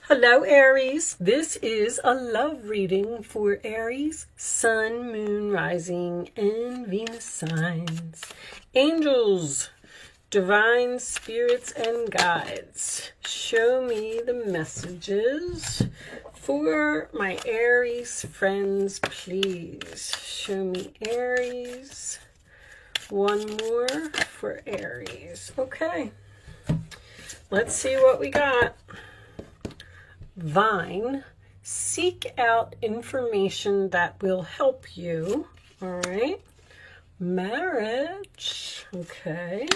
Hello Aries, this is a love reading for Aries, Sun, Moon, Rising, and Venus signs. Angels, divine spirits, and guides, show me the messages for my Aries friends, please. Show me Aries. One more for Aries. Okay, let's see what we got. Vine, seek out information that will help you. All right. Marriage. Okay.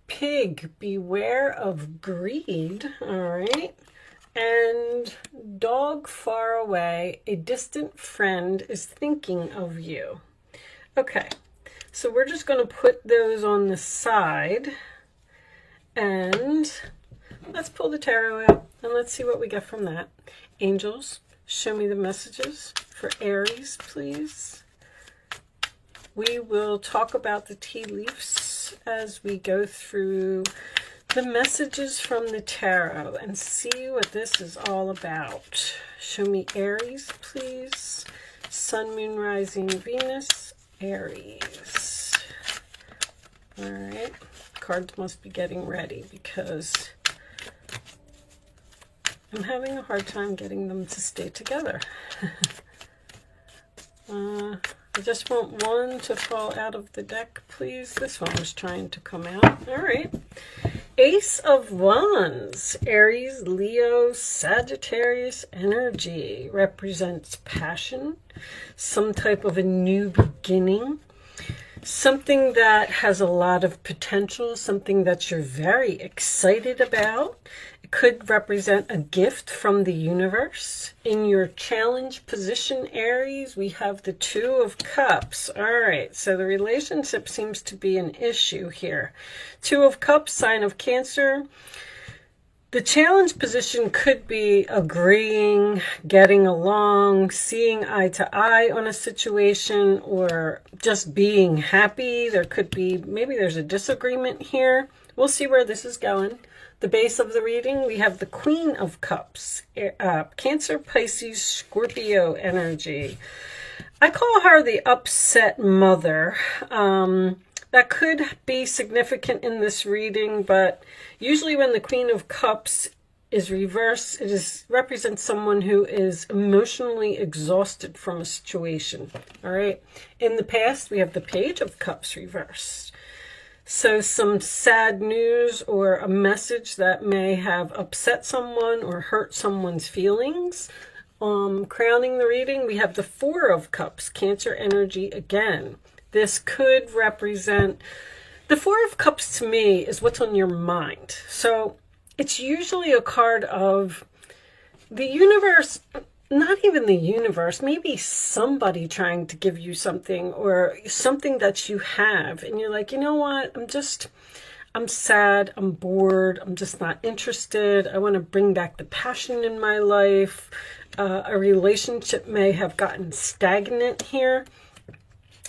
Pig, beware of greed. All right. And dog far away, a distant friend is thinking of you. Okay. So we're just going to put those on the side and let's pull the tarot out and let's see what we get from that. Angels, show me the messages for Aries, please. We will talk about the tea leaves as we go through the messages from the tarot and see what this is all about. Show me Aries, please. Sun, Moon, Rising, Venus, Aries. All right. Cards must be getting ready because I'm having a hard time getting them to stay together. I just want one to fall out of the deck, please. This one was trying to come out. All right. Ace of Wands, Aries, Leo, Sagittarius energy represents passion, some type of a new beginning, something that has a lot of potential, something that you're very excited about. It could represent a gift from the universe. In your challenge position, Aries, we have the Two of Cups. All right, so the relationship seems to be an issue here. Two of Cups, sign of Cancer. The challenge position could be agreeing, getting along, seeing eye to eye on a situation, or just being happy. There could be, maybe there's a disagreement here. We'll see where this is going. The base of the reading, we have the Queen of Cups, Cancer, Pisces, Scorpio energy. I call her the upset mother. That could be significant in this reading, but usually when the Queen of Cups is reversed, it represents someone who is emotionally exhausted from a situation. All right. In the past, we have the Page of Cups reversed. So some sad news or a message that may have upset someone or hurt someone's feelings. Crowning the reading, we have the Four of Cups, Cancer energy again. This could represent, the Four of Cups to me is what's on your mind. So it's usually a card of the universe, not even the universe, maybe somebody trying to give you something or something that you have. And you're like, you know what, I'm sad, I'm bored, I'm just not interested. I want to bring back the passion in my life. A relationship may have gotten stagnant here.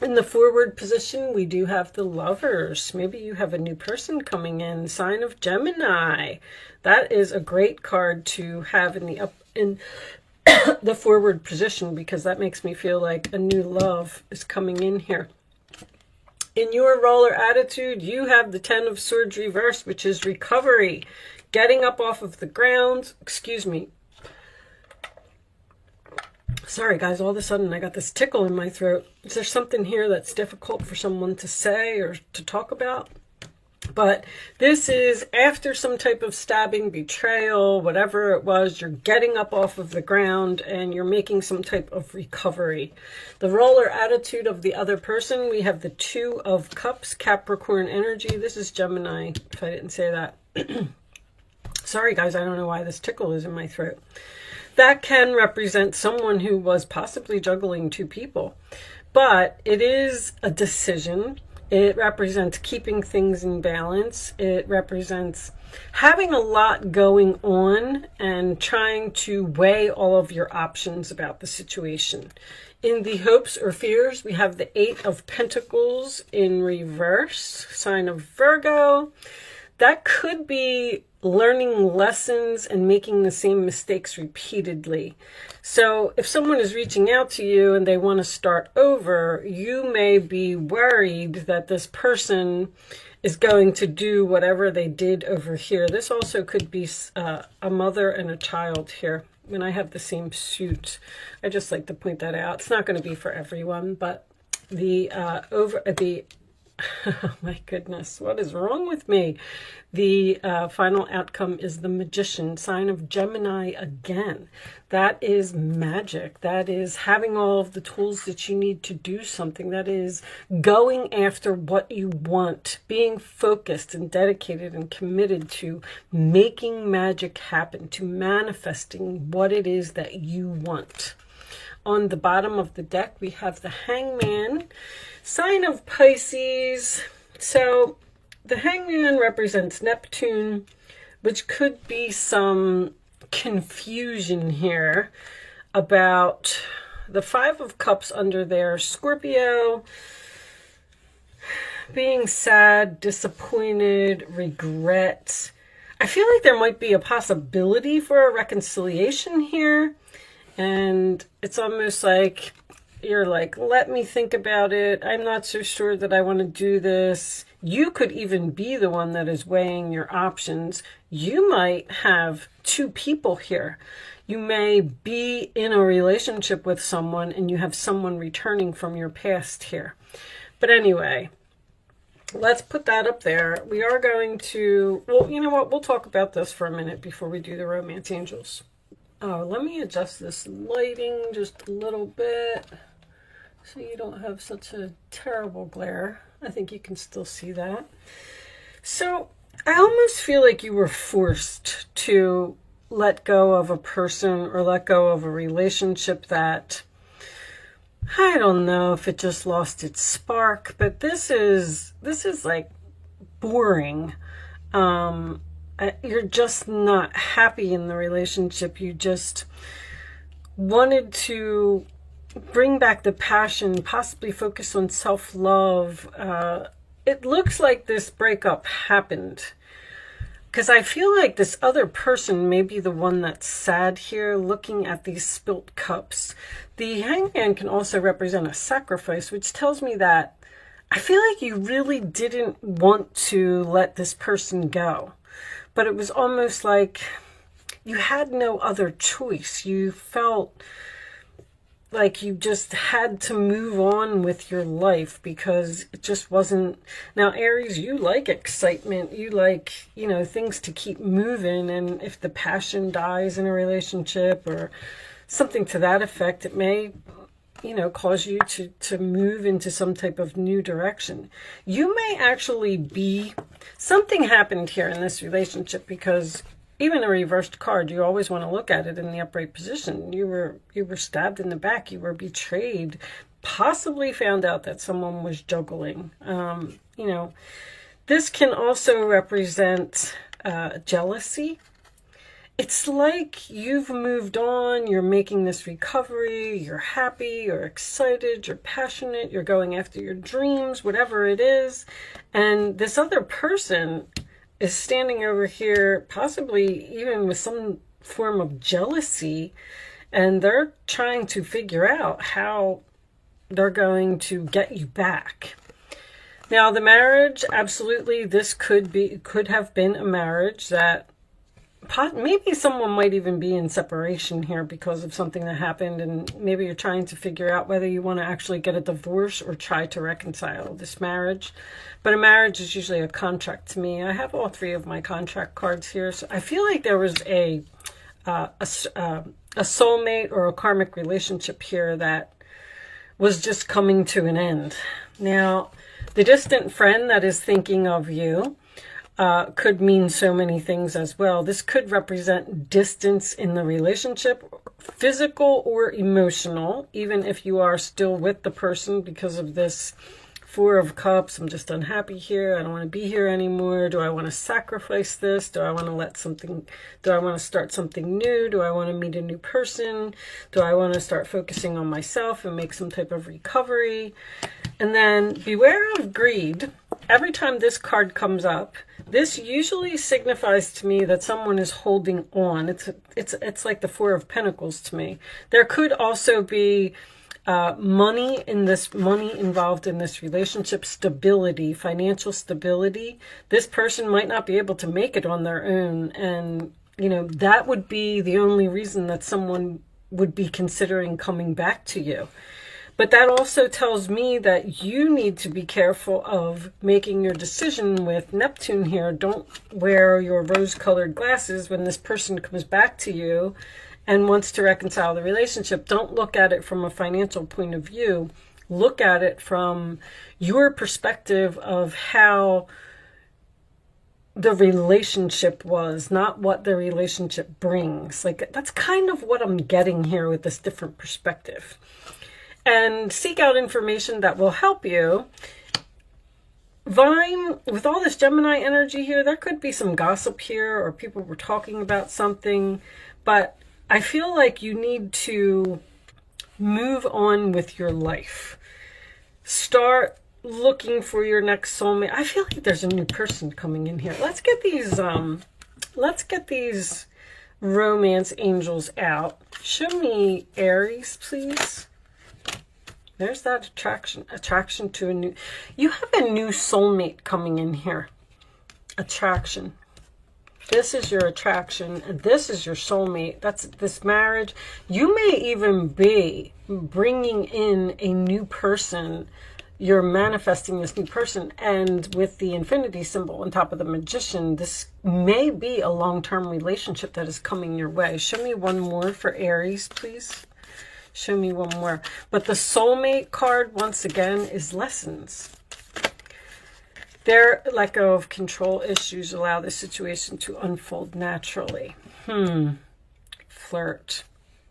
In the forward position, we do have the Lovers. Maybe you have a new person coming in, sign of Gemini. That is a great card to have in the forward position because that makes me feel like a new love is coming in here. In your roller attitude, you have the Ten of Swords reversed, which is recovery, getting up off of the ground. Excuse me. Sorry, guys, all of a sudden I got this tickle in my throat. Is there something here that's difficult for someone to say or to talk about? But this is after some type of stabbing, betrayal, whatever it was, you're getting up off of the ground and you're making some type of recovery. The roller attitude of the other person, we have the Two of Cups, Capricorn energy. This is Gemini, if I didn't say that. Sorry, guys, I don't know why this tickle is in my throat. That can represent someone who was possibly juggling two people, but it is a decision. It represents keeping things in balance. It represents having a lot going on and trying to weigh all of your options about the situation. In the hopes or fears, we have the Eight of Pentacles in reverse, sign of Virgo. that could be learning lessons and making the same mistakes repeatedly. So if someone is reaching out to you and they want to start over, you may be worried that this person is going to do whatever they did over here. This also could be a mother and a child here. When I have the same suit, I just like to point that out. It's not going to be for everyone, but oh my goodness, what is wrong with me? The final outcome is the Magician, sign of Gemini again. That is magic. That is having all of the tools that you need to do something. That is going after what you want, being focused and dedicated and committed to making magic happen, to manifesting what it is that you want. On the bottom of the deck, we have the Hangman, sign of Pisces. So the Hangman represents Neptune, which could be some confusion here about the Five of Cups under there. Scorpio, being sad, disappointed, regret. I feel like there might be a possibility for a reconciliation here. And it's almost like you're like, let me think about it. I'm not so sure that I want to do this. You could even be the one that is weighing your options. You might have two people here. You may be in a relationship with someone and you have someone returning from your past here. But anyway, let's put that up there. We are going to, well, you know what? We'll talk about this for a minute before we do the Romance Angels. Oh, let me adjust this lighting just a little bit so you don't have such a terrible glare. I think you can still see that. So I almost feel like you were forced to let go of a person or let go of a relationship that, I don't know if it just lost its spark, but this is like boring. You're just not happy in the relationship. You just wanted to bring back the passion, possibly focus on self-love. It looks like this breakup happened because I feel like this other person may be the one that's sad here, looking at these spilt cups. The Hangman can also represent a sacrifice, which tells me that I feel like you really didn't want to let this person go. But it was almost like you had no other choice. You felt like you just had to move on with your life because it just wasn't. Now, Aries, you like excitement. You like, you know, things to keep moving. And if the passion dies in a relationship or something to that effect, it may, you know, cause you to move into some type of new direction. You may actually be, something happened here in this relationship because even a reversed card, you always want to look at it in the upright position. You were stabbed in the back. You were betrayed, possibly found out that someone was juggling. You know, this can also represent jealousy. It's like you've moved on, you're making this recovery, you're happy, you're excited, you're passionate, you're going after your dreams, whatever it is. And this other person is standing over here, possibly even with some form of jealousy, and they're trying to figure out how they're going to get you back. Now, the marriage, absolutely, this could have been a marriage that maybe someone might even be in separation here because of something that happened, and maybe you're trying to figure out whether you want to actually get a divorce or try to reconcile this marriage. But a marriage is usually a contract to me. I have all three of my contract cards here, so I feel like there was a soulmate or a karmic relationship here that was just coming to an end. Now, the distant friend that is thinking of you could mean so many things as well. This could represent distance in the relationship, physical or emotional, even if you are still with the person because of this Four of Cups. I'm just unhappy here. I don't want to be here anymore. Do I want to sacrifice this? Do I want to start something new? Do I want to meet a new person? Do I want to start focusing on myself and make some type of recovery? And then beware of greed. every time this card comes up, this usually signifies to me that someone is holding on. It's like the Four of Pentacles to me. There could also be money involved in this relationship, stability, financial stability. This person might not be able to make it on their own, and that would be the only reason that someone would be considering coming back to you. But that also tells me that you need to be careful of making your decision with Neptune here. Don't wear your rose-colored glasses when this person comes back to you and wants to reconcile the relationship. Don't look at it from a financial point of view. Look at it from your perspective of how the relationship was, not what the relationship brings. Like, that's kind of what I'm getting here with this different perspective. And seek out information that will help you. Vine, with all this Gemini energy here, there could be some gossip here, or people were talking about something, but I feel like you need to move on with your life. Start looking for your next soulmate. I feel like there's a new person coming in here. Let's get these romance angels out. Show me Aries, please. There's that attraction to a new, you have a new soulmate coming in here. Attraction. This is your attraction, and this is your soulmate. That's this marriage. You may even be bringing in a new person. You're manifesting this new person, and with the infinity symbol on top of the Magician, this may be a long-term relationship that is coming your way. Show me one more for Aries, please. Show me one more. But the soulmate card, once again, is lessons. Their lack of control issues allow the situation to unfold naturally. Flirt.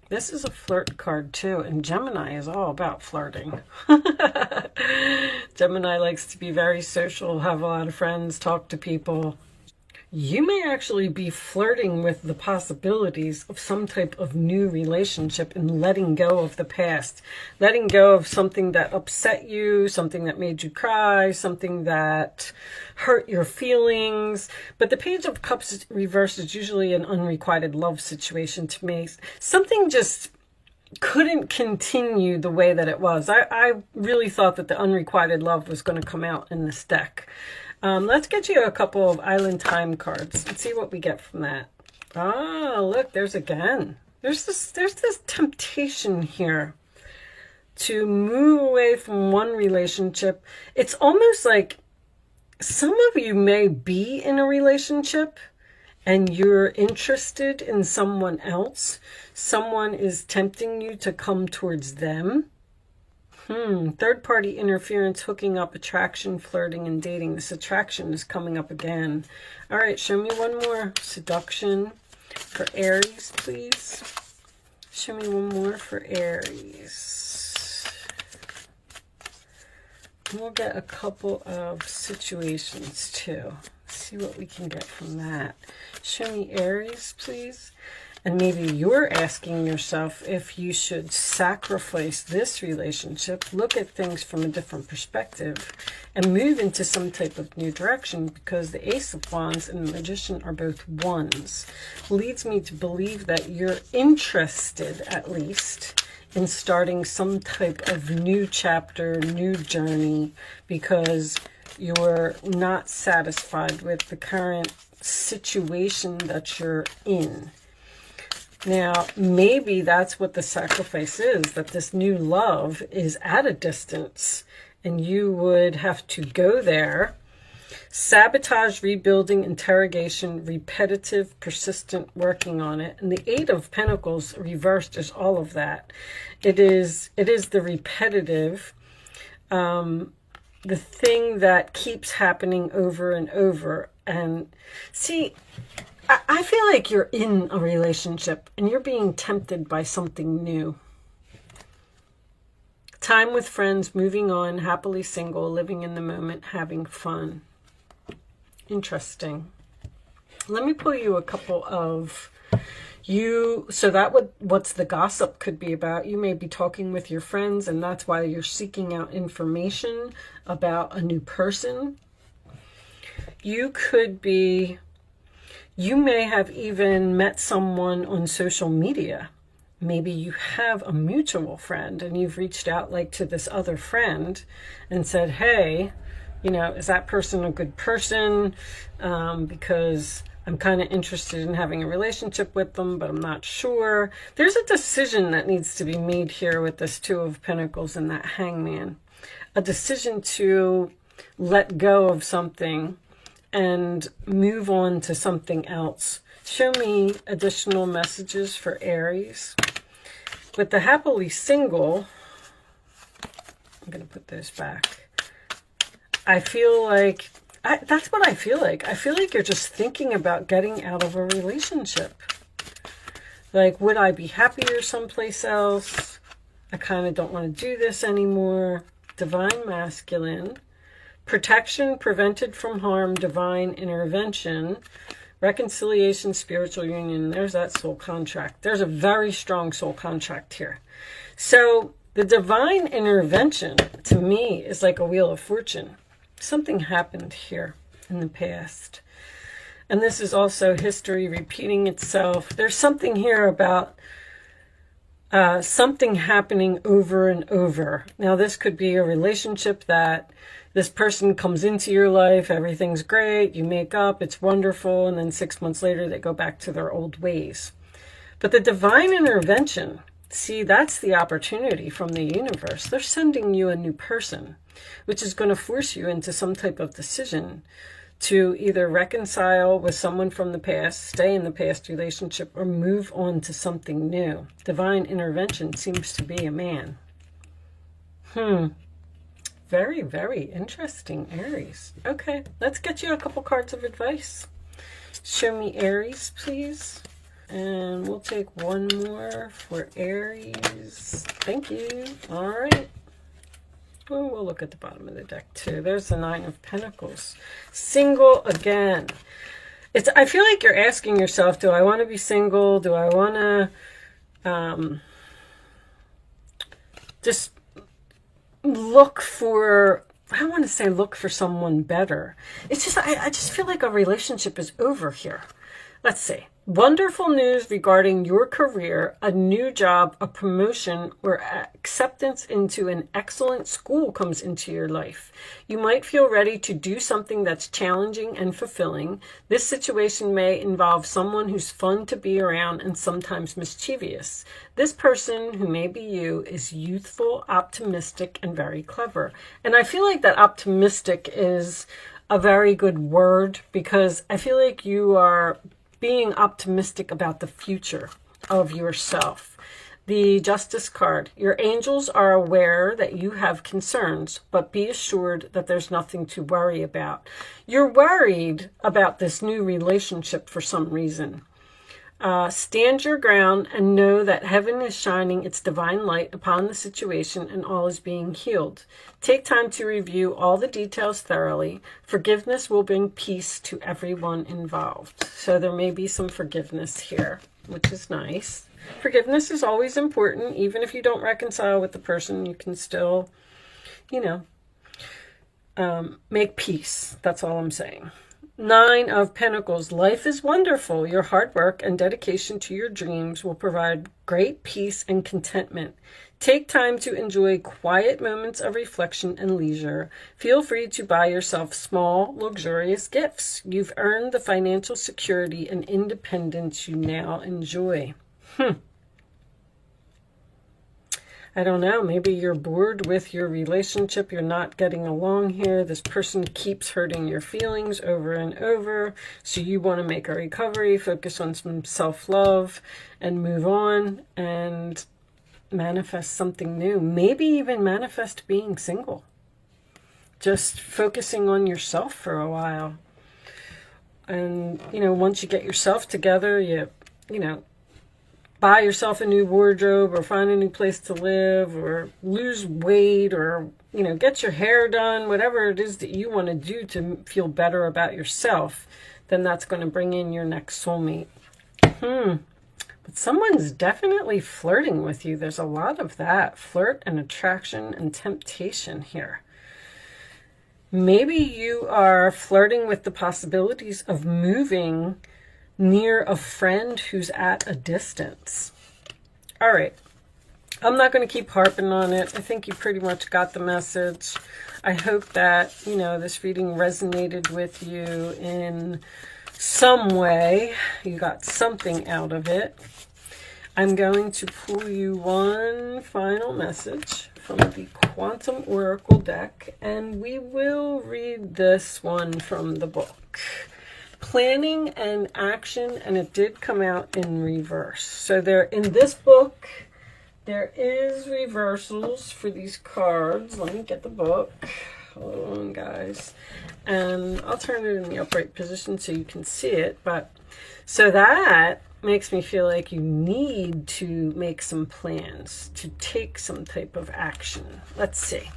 This is a flirt card too, and Gemini is all about flirting. Gemini likes to be very social, have a lot of friends, talk to people. You may actually be flirting with the possibilities of some type of new relationship and letting go of the past. Letting go of something that upset you, something that made you cry, something that hurt your feelings. But the Page of Cups reversed is usually an unrequited love situation to me. Something just couldn't continue the way that it was. I really thought that the unrequited love was going to come out in this deck. Let's get you a couple of Island Time cards and see what we get from that. Ah, look, there's this temptation here to move away from one relationship. It's almost like some of you may be in a relationship and you're interested in someone else. Someone is tempting you to come towards them. Third-party interference, hooking up, attraction, flirting, and dating. This attraction is coming up again. All right, show me one more. Seduction for Aries, please. Show me one more for Aries. We'll get a couple of situations, too. See what we can get from that. Show me Aries, please. And maybe you're asking yourself if you should sacrifice this relationship, look at things from a different perspective, and move into some type of new direction, because the Ace of Wands and the Magician are both ones. Leads me to believe that you're interested, at least, in starting some type of new chapter, new journey, because you're not satisfied with the current situation that you're in. Now, maybe that's what the sacrifice is, that this new love is at a distance and you would have to go there. Sabotage, rebuilding, interrogation, repetitive, persistent, working on it. And the Eight of Pentacles reversed is all of that. It is the repetitive, the thing that keeps happening over and over. And see, I feel like you're in a relationship and you're being tempted by something new. Time with friends, moving on, happily single, living in the moment, having fun. Interesting. Let me pull you a couple of so that what's the gossip could be about. You may be talking with your friends, and that's why you're seeking out information about a new person. You may have even met someone on social media. Maybe you have a mutual friend and you've reached out like to this other friend and said, hey, is that person a good person? Because I'm kind of interested in having a relationship with them, but I'm not sure. There's a decision that needs to be made here with this Two of Pentacles and that Hangman. A decision to let go of something and move on to something else. Show me additional messages for Aries. With the happily single, I'm going to put those back. I feel like, that's what I feel like. I feel like you're just thinking about getting out of a relationship. Like, would I be happier someplace else? I kind of don't want to do this anymore. Divine Masculine. Protection, prevented from harm, divine intervention. Reconciliation, spiritual union. There's that soul contract. There's a very strong soul contract here. So the divine intervention to me is like a wheel of fortune. Something happened here in the past. And this is also history repeating itself. There's something here about something happening over and over. Now, this could be a relationship that this person comes into your life, everything's great, you make up, it's wonderful, and then 6 months later they go back to their old ways. But the divine intervention, see, that's the opportunity from the universe. They're sending you a new person, which is going to force you into some type of decision to either reconcile with someone from the past, stay in the past relationship, or move on to something new. Divine intervention seems to be a man. Very, very interesting, Aries. Okay, let's get you a couple cards of advice. Show me Aries, please. And we'll take one more for Aries. Thank you. All right. Oh, we'll look at the bottom of the deck too. There's the Nine of Pentacles. Single again. I feel like you're asking yourself, do I want to be single? Do I want to just look for, I don't want to say look for someone better. It's just, I just feel like a relationship is over here. Let's see. Wonderful news regarding your career, a new job, a promotion, or acceptance into an excellent school comes into your life. You might feel ready to do something that's challenging and fulfilling. This situation may involve someone who's fun to be around and sometimes mischievous. This person, who may be you, is youthful, optimistic, and very clever. And I feel like that optimistic is a very good word, because I feel like you are being optimistic about the future of yourself. The Justice card. Your angels are aware that you have concerns, but be assured that there's nothing to worry about. You're worried about this new relationship for some reason. Stand your ground and know that heaven is shining its divine light upon the situation and all is being healed. Take time to review all the details thoroughly. Forgiveness will bring peace to everyone involved. So there may be some forgiveness here, which is nice. Forgiveness is always important. Even if you don't reconcile with the person, you can still, make peace. That's all I'm saying. Nine of Pentacles. Life is wonderful. Your hard work and dedication to your dreams will provide great peace and contentment. Take time to enjoy quiet moments of reflection and leisure. Feel free to buy yourself small, luxurious gifts. You've earned the financial security and independence you now enjoy. I don't know, maybe you're bored with your relationship, you're not getting along here, this person keeps hurting your feelings over and over, so you want to make a recovery, focus on some self-love, and move on, and manifest something new. Maybe even manifest being single. Just focusing on yourself for a while. And, once you get yourself together, you buy yourself a new wardrobe, or find a new place to live, or lose weight, or, get your hair done, whatever it is that you want to do to feel better about yourself, then that's going to bring in your next soulmate. But someone's definitely flirting with you. There's a lot of that. Flirt and attraction and temptation here. Maybe you are flirting with the possibilities of moving near a friend who's at a distance. All right. I'm not going to keep harping on it. I think you pretty much got the message. I hope that, this reading resonated with you in some way. You got something out of it. I'm going to pull you one final message from the Quantum Oracle deck, and we will read this one from the book. Planning and action, and it did come out in reverse. So there, in this book, there is reversals for these cards. Let me get the book. Hold on, guys. And I'll turn it in the upright position so you can see it. But so that makes me feel like you need to make some plans, to take some type of action. Let's see.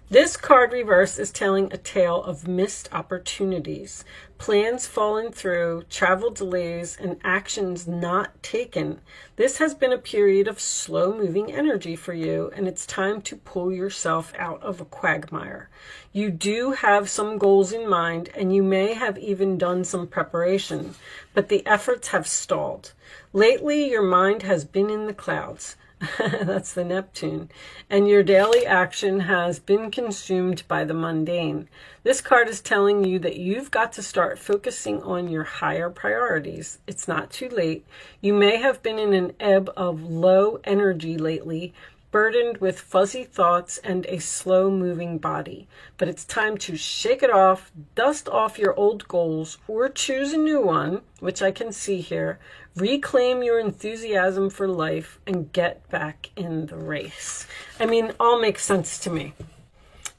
This card reverse is telling a tale of missed opportunities, plans fallen through, travel delays, and actions not taken. This has been a period of slow-moving energy for you, and it's time to pull yourself out of a quagmire. You do have some goals in mind, and you may have even done some preparation, but the efforts have stalled. Lately, your mind has been in the clouds. That's the Neptune. And your daily action has been consumed by the mundane. This card is telling you that you've got to start focusing on your higher priorities. It's not too late. You may have been in an ebb of low energy lately, burdened with fuzzy thoughts and a slow-moving body. But it's time to shake it off, dust off your old goals, or choose a new one, which I can see here. Reclaim your enthusiasm for life and get back in the race. I mean, all makes sense to me.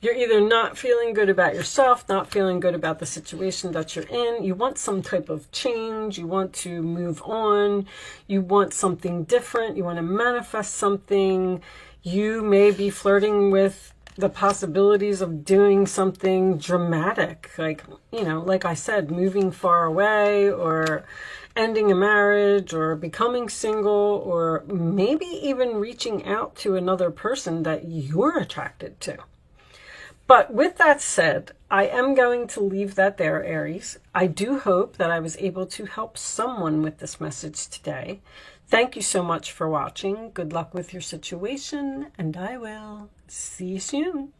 You're either not feeling good about yourself, not feeling good about the situation that you're in. You want some type of change. You want to move on. You want something different. You want to manifest something. You may be flirting with the possibilities of doing something dramatic, like, like I said, moving far away, or ending a marriage, or becoming single, or maybe even reaching out to another person that you're attracted to. But with that said, I am going to leave that there, Aries. I do hope that I was able to help someone with this message today. Thank you so much for watching. Good luck with your situation, and I will see you soon.